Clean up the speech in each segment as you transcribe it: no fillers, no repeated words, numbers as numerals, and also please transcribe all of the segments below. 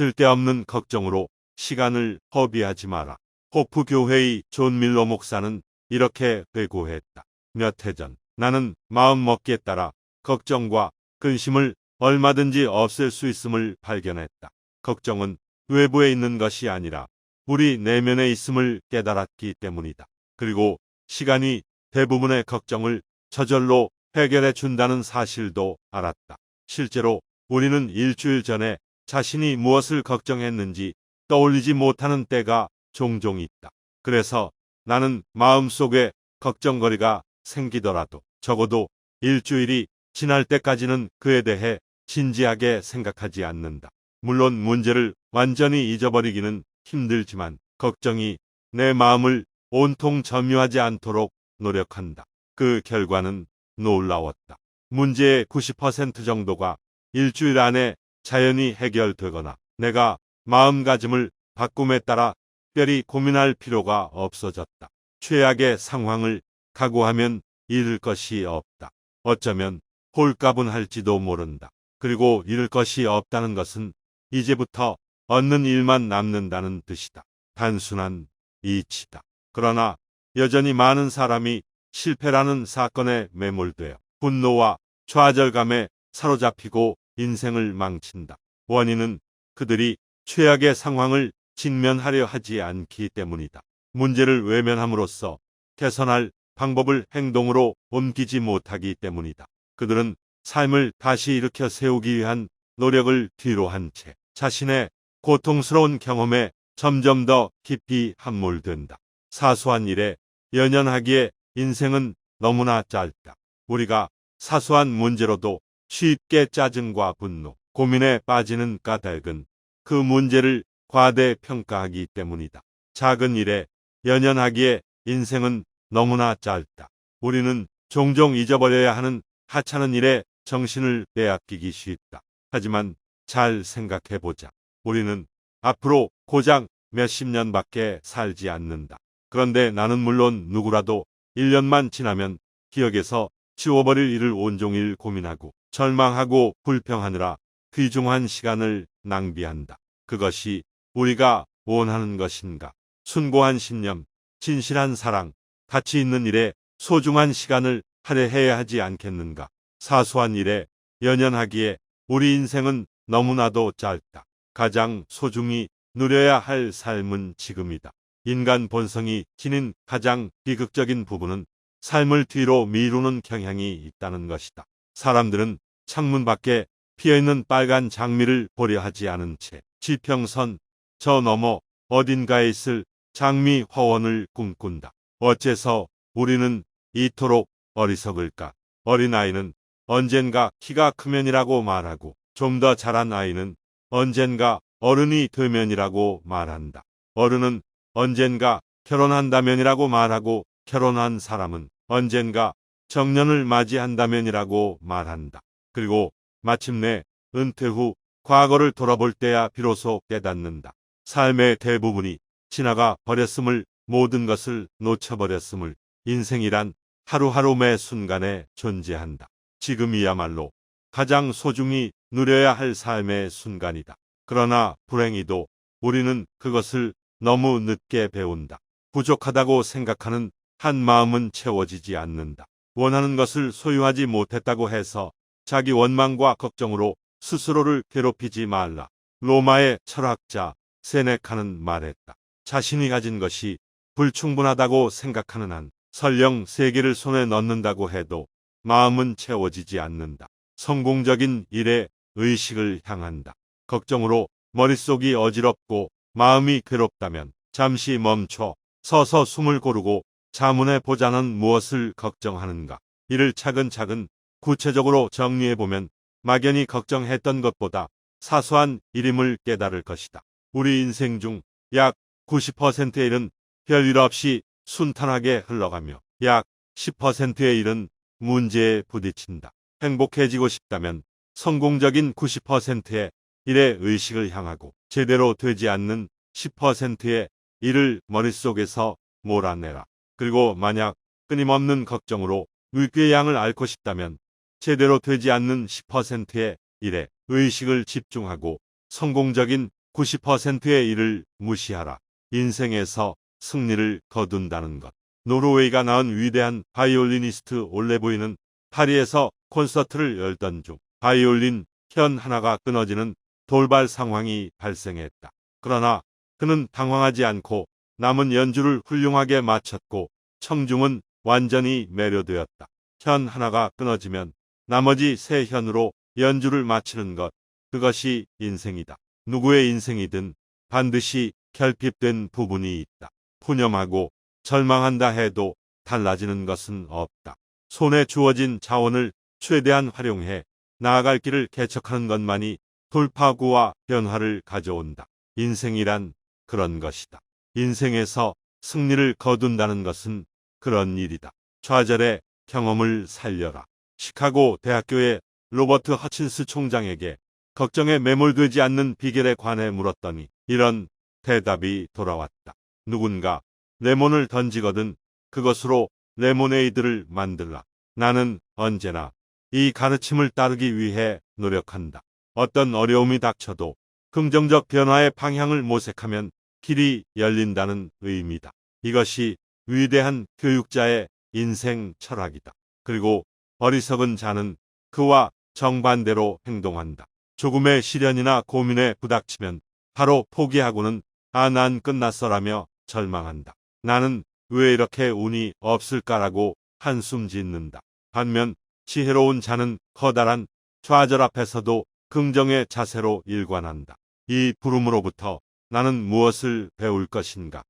쓸데없는 걱정으로 시간을 허비하지 마라. 호프 교회의 존 밀러 목사는 이렇게 회고했다. 몇 해 전 나는 마음 먹기에 따라 걱정과 근심을 얼마든지 없앨 수 있음을 발견했다. 걱정은 외부에 있는 것이 아니라 우리 내면에 있음을 깨달았기 때문이다. 그리고 시간이 대부분의 걱정을 저절로 해결해 준다는 사실도 알았다. 실제로 우리는 일주일 전에 자신이 무엇을 걱정했는지 떠올리지 못하는 때가 종종 있다. 그래서 나는 마음속에 걱정거리가 생기더라도 적어도 일주일이 지날 때까지는 그에 대해 진지하게 생각하지 않는다. 물론 문제를 완전히 잊어버리기는 힘들지만 걱정이 내 마음을 온통 점유하지 않도록 노력한다. 그 결과는 놀라웠다. 문제의 90% 정도가 일주일 안에 자연히 해결되거나 내가 마음가짐을 바꿈에 따라 특별히 고민할 필요가 없어졌다. 최악의 상황을 각오하면 잃을 것이 없다. 어쩌면 홀가분할지도 모른다. 그리고 잃을 것이 없다는 것은 이제부터 얻는 일만 남는다는 뜻이다. 단순한 이치다. 그러나 여전히 많은 사람이 실패라는 사건에 매몰되어 분노와 좌절감에 사로잡히고 인생을 망친다. 원인은 그들이 최악의 상황을 직면하려 하지 않기 때문이다. 문제를 외면함으로써 개선할 방법을 행동으로 옮기지 못하기 때문이다. 그들은 삶을 다시 일으켜 세우기 위한 노력을 뒤로 한 채 자신의 고통스러운 경험에 점점 더 깊이 함몰된다. 사소한 일에 연연하기에 인생은 너무나 짧다. 우리가 사소한 문제로도 쉽게 짜증과 분노, 고민에 빠지는 까닭은 그 문제를 과대평가하기 때문이다. 작은 일에 연연하기에 인생은 너무나 짧다. 우리는 종종 잊어버려야 하는 하찮은 일에 정신을 빼앗기기 쉽다. 하지만 잘 생각해보자. 우리는 앞으로 고작 몇십 년밖에 살지 않는다. 그런데 나는 물론 누구라도 1년만 지나면 기억에서 지워버릴 일을 온종일 고민하고 절망하고 불평하느라 귀중한 시간을 낭비한다. 그것이 우리가 원하는 것인가? 숭고한 신념, 진실한 사랑, 가치 있는 일에 소중한 시간을 할애해야 하지 않겠는가? 사소한 일에 연연하기에 우리 인생은 너무나도 짧다. 가장 소중히 누려야 할 삶은 지금이다. 인간 본성이 지닌 가장 비극적인 부분은 삶을 뒤로 미루는 경향이 있다는 것이다. 사람들은 창문 밖에 피어있는 빨간 장미를 보려 하지 않은 채 지평선 저 너머 어딘가에 있을 장미 화원을 꿈꾼다. 어째서 우리는 이토록 어리석을까? 어린아이는 언젠가 키가 크면이라고 말하고 좀 더 자란 아이는 언젠가 어른이 되면이라고 말한다. 어른은 언젠가 결혼한다면이라고 말하고 결혼한 사람은 언젠가 정년을 맞이한다면이라고 말한다. 그리고 마침내 은퇴 후 과거를 돌아볼 때야 비로소 깨닫는다. 삶의 대부분이 지나가 버렸음을, 모든 것을 놓쳐버렸음을, 인생이란 하루하루 매 순간에 존재한다. 지금이야말로 가장 소중히 누려야 할 삶의 순간이다. 그러나 불행히도 우리는 그것을 너무 늦게 배운다. 부족하다고 생각하는 한 마음은 채워지지 않는다. 원하는 것을 소유하지 못했다고 해서 자기 원망과 걱정으로 스스로를 괴롭히지 말라. 로마의 철학자 세네카는 말했다. 자신이 가진 것이 불충분하다고 생각하는 한 설령 세계를 손에 넣는다고 해도 마음은 채워지지 않는다. 성공적인 일에 의식을 향한다. 걱정으로 머릿속이 어지럽고 마음이 괴롭다면 잠시 멈춰 서서 숨을 고르고 자문해 보자는 무엇을 걱정하는가. 이를 차근차근 구체적으로 정리해보면 막연히 걱정했던 것보다 사소한 일임을 깨달을 것이다. 우리 인생 중 약 90%의 일은 별일 없이 순탄하게 흘러가며 약 10%의 일은 문제에 부딪힌다. 행복해지고 싶다면 성공적인 90%의 일에 의식을 향하고 제대로 되지 않는 10%의 일을 머릿속에서 몰아내라. 그리고 만약 끊임없는 걱정으로 위기의 양을 앓고 싶다면 제대로 되지 않는 10%의 일에 의식을 집중하고 성공적인 90%의 일을 무시하라. 인생에서 승리를 거둔다는 것. 노르웨이가 낳은 위대한 바이올리니스트 올레보이는 파리에서 콘서트를 열던 중 바이올린 현 하나가 끊어지는 돌발 상황이 발생했다. 그러나 그는 당황하지 않고 남은 연주를 훌륭하게 마쳤고 청중은 완전히 매료되었다. 현 하나가 끊어지면 나머지 세 현으로 연주를 마치는 것, 그것이 인생이다. 누구의 인생이든 반드시 결핍된 부분이 있다. 푸념하고 절망한다 해도 달라지는 것은 없다. 손에 주어진 자원을 최대한 활용해 나아갈 길을 개척하는 것만이 돌파구와 변화를 가져온다. 인생이란 그런 것이다. 인생에서 승리를 거둔다는 것은 그런 일이다. 좌절의 경험을 살려라. 시카고 대학교의 로버트 허친스 총장에게 걱정에 매몰되지 않는 비결에 관해 물었더니 이런 대답이 돌아왔다. 누군가 레몬을 던지거든 그것으로 레모네이드를 만들라. 나는 언제나 이 가르침을 따르기 위해 노력한다. 어떤 어려움이 닥쳐도 긍정적 변화의 방향을 모색하면 길이 열린다는 의미다. 이것이 위대한 교육자의 인생 철학이다. 그리고 어리석은 자는 그와 정반대로 행동한다. 조금의 시련이나 고민에 부닥치면 바로 포기하고는 난 끝났어라며 절망한다. 나는 왜 이렇게 운이 없을까라고 한숨 짓는다. 반면 지혜로운 자는 커다란 좌절 앞에서도 긍정의 자세로 일관한다. 이 부름으로부터 나는 무엇을 배울 것인가?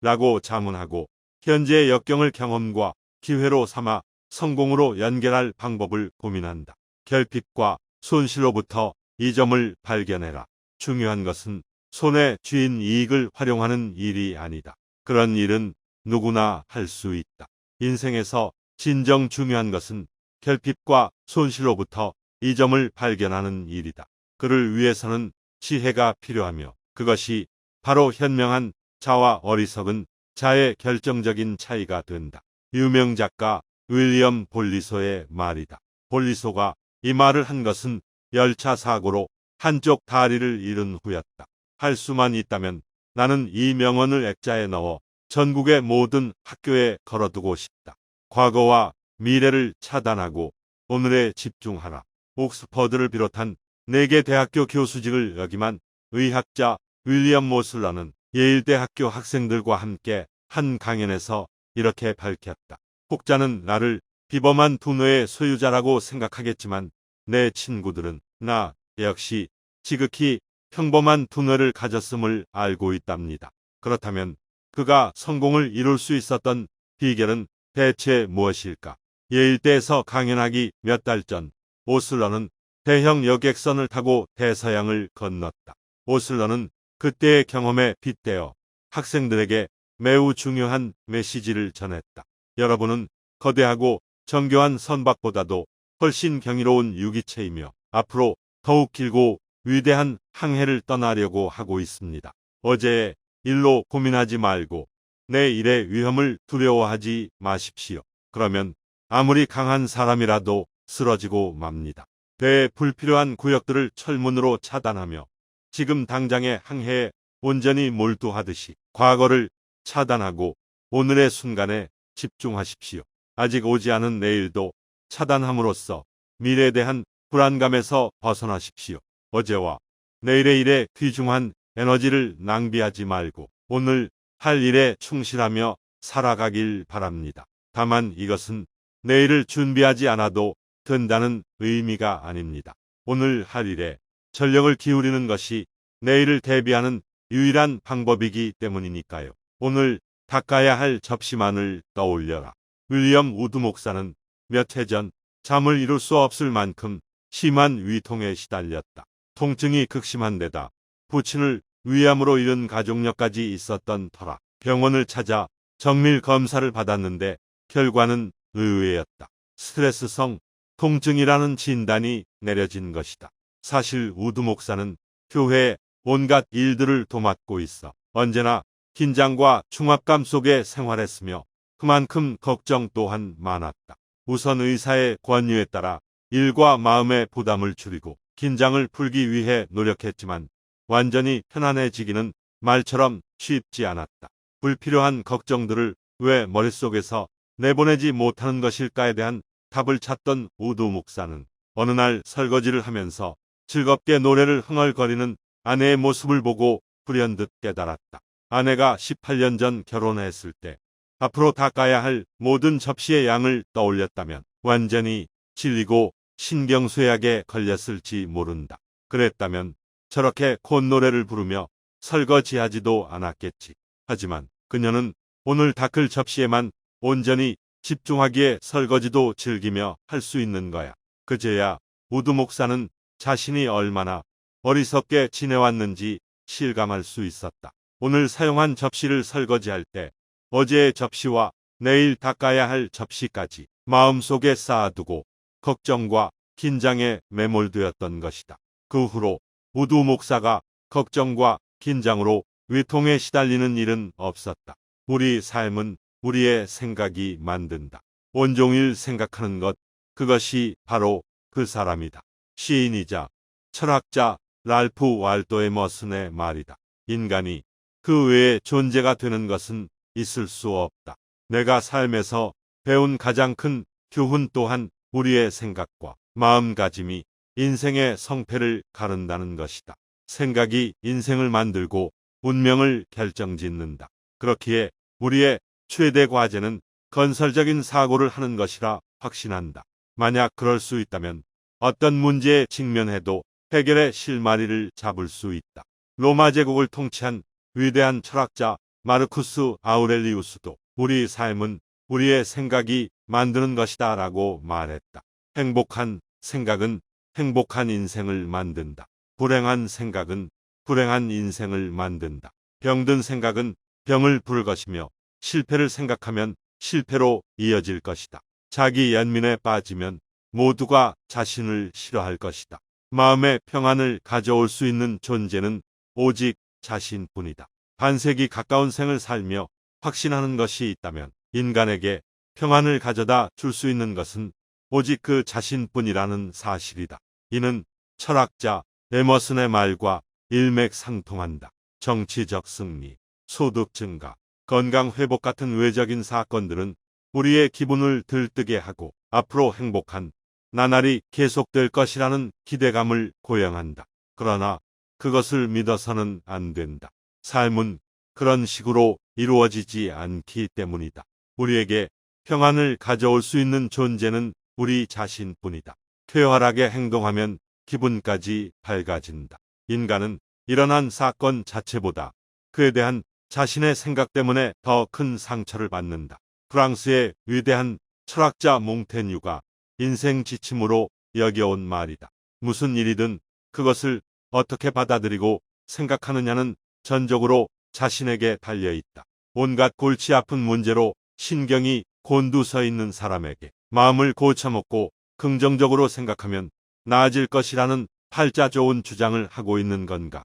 라고 자문하고 현재의 역경을 경험과 기회로 삼아 성공으로 연결할 방법을 고민한다. 결핍과 손실로부터 이 점을 발견해라. 중요한 것은 손에 쥐인 이익을 활용하는 일이 아니다. 그런 일은 누구나 할 수 있다. 인생에서 진정 중요한 것은 결핍과 손실로부터 이 점을 발견하는 일이다. 그를 위해서는 지혜가 필요하며 그것이 바로 현명한 자와 어리석은 자의 결정적인 차이가 된다. 유명 작가 윌리엄 볼리소의 말이다. 볼리소가 이 말을 한 것은 열차 사고로 한쪽 다리를 잃은 후였다. 할 수만 있다면 나는 이 명언을 액자에 넣어 전국의 모든 학교에 걸어두고 싶다. 과거와 미래를 차단하고 오늘에 집중하라. 옥스퍼드를 비롯한 4개 대학교 교수직을 역임한 의학자 윌리엄 모슬러는 예일대학교 학생들과 함께 한 강연에서 이렇게 밝혔다. 혹자는 나를 비범한 두뇌의 소유자라고 생각하겠지만 내 친구들은 나 역시 지극히 평범한 두뇌를 가졌음을 알고 있답니다. 그렇다면 그가 성공을 이룰 수 있었던 비결은 대체 무엇일까? 예일대에서 강연하기 몇 달 전 오슬러는 대형 여객선을 타고 대서양을 건넜다. 오슬러는 그때의 경험에 빗대어 학생들에게 매우 중요한 메시지를 전했다. 여러분은 거대하고 정교한 선박보다도 훨씬 경이로운 유기체이며 앞으로 더욱 길고 위대한 항해를 떠나려고 하고 있습니다. 어제의 일로 고민하지 말고 내일의 위험을 두려워하지 마십시오. 그러면 아무리 강한 사람이라도 쓰러지고 맙니다. 배의 불필요한 구역들을 철문으로 차단하며 지금 당장의 항해에 온전히 몰두하듯이 과거를 차단하고 오늘의 순간에 집중하십시오. 아직 오지 않은 내일도 차단함으로써 미래에 대한 불안감에서 벗어나십시오. 어제와 내일의 일에 귀중한 에너지를 낭비하지 말고 오늘 할 일에 충실하며 살아가길 바랍니다. 다만 이것은 내일을 준비하지 않아도 된다는 의미가 아닙니다. 오늘 할 일에 전력을 기울이는 것이 내일을 대비하는 유일한 방법이기 때문이니까요. 오늘 닦아야 할 접시만을 떠올려라. 윌리엄 우드 목사는 몇 해 전 잠을 이룰 수 없을 만큼 심한 위통에 시달렸다. 통증이 극심한 데다 부친을 위암으로 잃은 가족력까지 있었던 터라 병원을 찾아 정밀 검사를 받았는데 결과는 의외였다. 스트레스성 통증이라는 진단이 내려진 것이다. 사실 우드 목사는 교회에 온갖 일들을 도맡고 있어 언제나 긴장과 중압감 속에 생활했으며 그만큼 걱정 또한 많았다. 우선 의사의 권유에 따라 일과 마음의 부담을 줄이고 긴장을 풀기 위해 노력했지만 완전히 편안해지기는 말처럼 쉽지 않았다. 불필요한 걱정들을 왜 머릿속에서 내보내지 못하는 것일까에 대한 답을 찾던 우두 목사는 어느 날 설거지를 하면서 즐겁게 노래를 흥얼거리는 아내의 모습을 보고 불현듯 깨달았다. 아내가 18년 전 결혼했을 때 앞으로 닦아야 할 모든 접시의 양을 떠올렸다면 완전히 질리고 신경쇠약에 걸렸을지 모른다. 그랬다면 저렇게 콧노래를 부르며 설거지하지도 않았겠지. 하지만 그녀는 오늘 닦을 접시에만 온전히 집중하기에 설거지도 즐기며 할 수 있는 거야. 그제야 우두 목사는 자신이 얼마나 어리석게 지내왔는지 실감할 수 있었다. 오늘 사용한 접시를 설거지할 때 어제의 접시와 내일 닦아야 할 접시까지 마음속에 쌓아두고 걱정과 긴장에 매몰되었던 것이다. 그 후로 우두 목사가 걱정과 긴장으로 위통에 시달리는 일은 없었다. 우리 삶은 우리의 생각이 만든다. 온종일 생각하는 것, 그것이 바로 그 사람이다. 시인이자 철학자 랄프 왈도 에머슨의 말이다. 인간이 그 외의 존재가 되는 것은 있을 수 없다. 내가 삶에서 배운 가장 큰 교훈 또한 우리의 생각과 마음가짐이 인생의 성패를 가른다는 것이다. 생각이 인생을 만들고 운명을 결정짓는다. 그렇기에 우리의 최대 과제는 건설적인 사고를 하는 것이라 확신한다. 만약 그럴 수 있다면 어떤 문제에 직면해도 해결의 실마리를 잡을 수 있다. 로마 제국을 통치한 위대한 철학자 마르쿠스 아우렐리우스도 우리 삶은 우리의 생각이 만드는 것이다 라고 말했다. 행복한 생각은 행복한 인생을 만든다. 불행한 생각은 불행한 인생을 만든다. 병든 생각은 병을 부를 것이며 실패를 생각하면 실패로 이어질 것이다. 자기 연민에 빠지면 모두가 자신을 싫어할 것이다. 마음의 평안을 가져올 수 있는 존재는 오직 자신뿐이다. 반세기 가까운 생을 살며 확신하는 것이 있다면 인간에게 평안을 가져다 줄 수 있는 것은 오직 그 자신뿐이라는 사실이다. 이는 철학자 에머슨의 말과 일맥상통한다. 정치적 승리, 소득 증가, 건강 회복 같은 외적인 사건들은 우리의 기분을 들뜨게 하고 앞으로 행복한 나날이 계속될 것이라는 기대감을 고양한다. 그러나 그것을 믿어서는 안 된다. 삶은 그런 식으로 이루어지지 않기 때문이다. 우리에게 평안을 가져올 수 있는 존재는 우리 자신뿐이다. 쾌활하게 행동하면 기분까지 밝아진다. 인간은 일어난 사건 자체보다 그에 대한 자신의 생각 때문에 더 큰 상처를 받는다. 프랑스의 위대한 철학자 몽테뉴가 인생 지침으로 여겨온 말이다. 무슨 일이든 그것을 어떻게 받아들이고 생각하느냐는 전적으로 자신에게 달려있다. 온갖 골치 아픈 문제로 신경이 곤두서 있는 사람에게 마음을 고쳐먹고 긍정적으로 생각하면 나아질 것이라는 팔자 좋은 주장을 하고 있는 건가?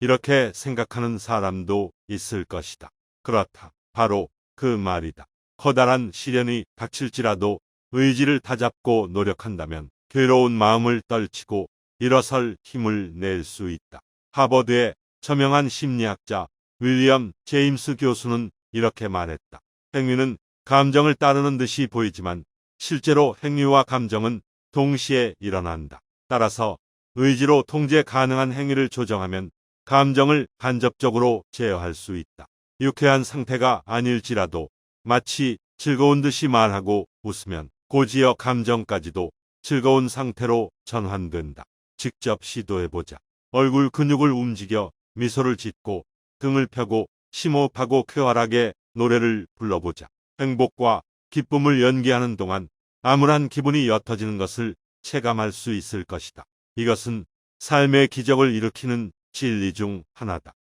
이렇게 생각하는 사람도 있을 것이다. 그렇다. 바로 그 말이다. 커다란 시련이 닥칠지라도 의지를 다잡고 노력한다면 괴로운 마음을 떨치고 일어설 힘을 낼 수 있다. 하버드의 저명한 심리학자 윌리엄 제임스 교수는 이렇게 말했다. 행위는 감정을 따르는 듯이 보이지만 실제로 행위와 감정은 동시에 일어난다. 따라서 의지로 통제 가능한 행위를 조정하면 감정을 간접적으로 제어할 수 있다. 유쾌한 상태가 아닐지라도 마치 즐거운 듯이 말하고 웃으면 고지어 감정까지도 즐거운 상태로 전환된다. 직접 시도해보자. 얼굴 근육을 움직여 미소를 짓고 등을 펴고 심호흡하고 쾌활하게 노래를 불러보자. 행복과 기쁨을 연기하는 동안 암울한 기분이 옅어지는 것을 체감할 수 있을 것이다. 이것은 삶의 기적을 일으키는 진리 중 하나다.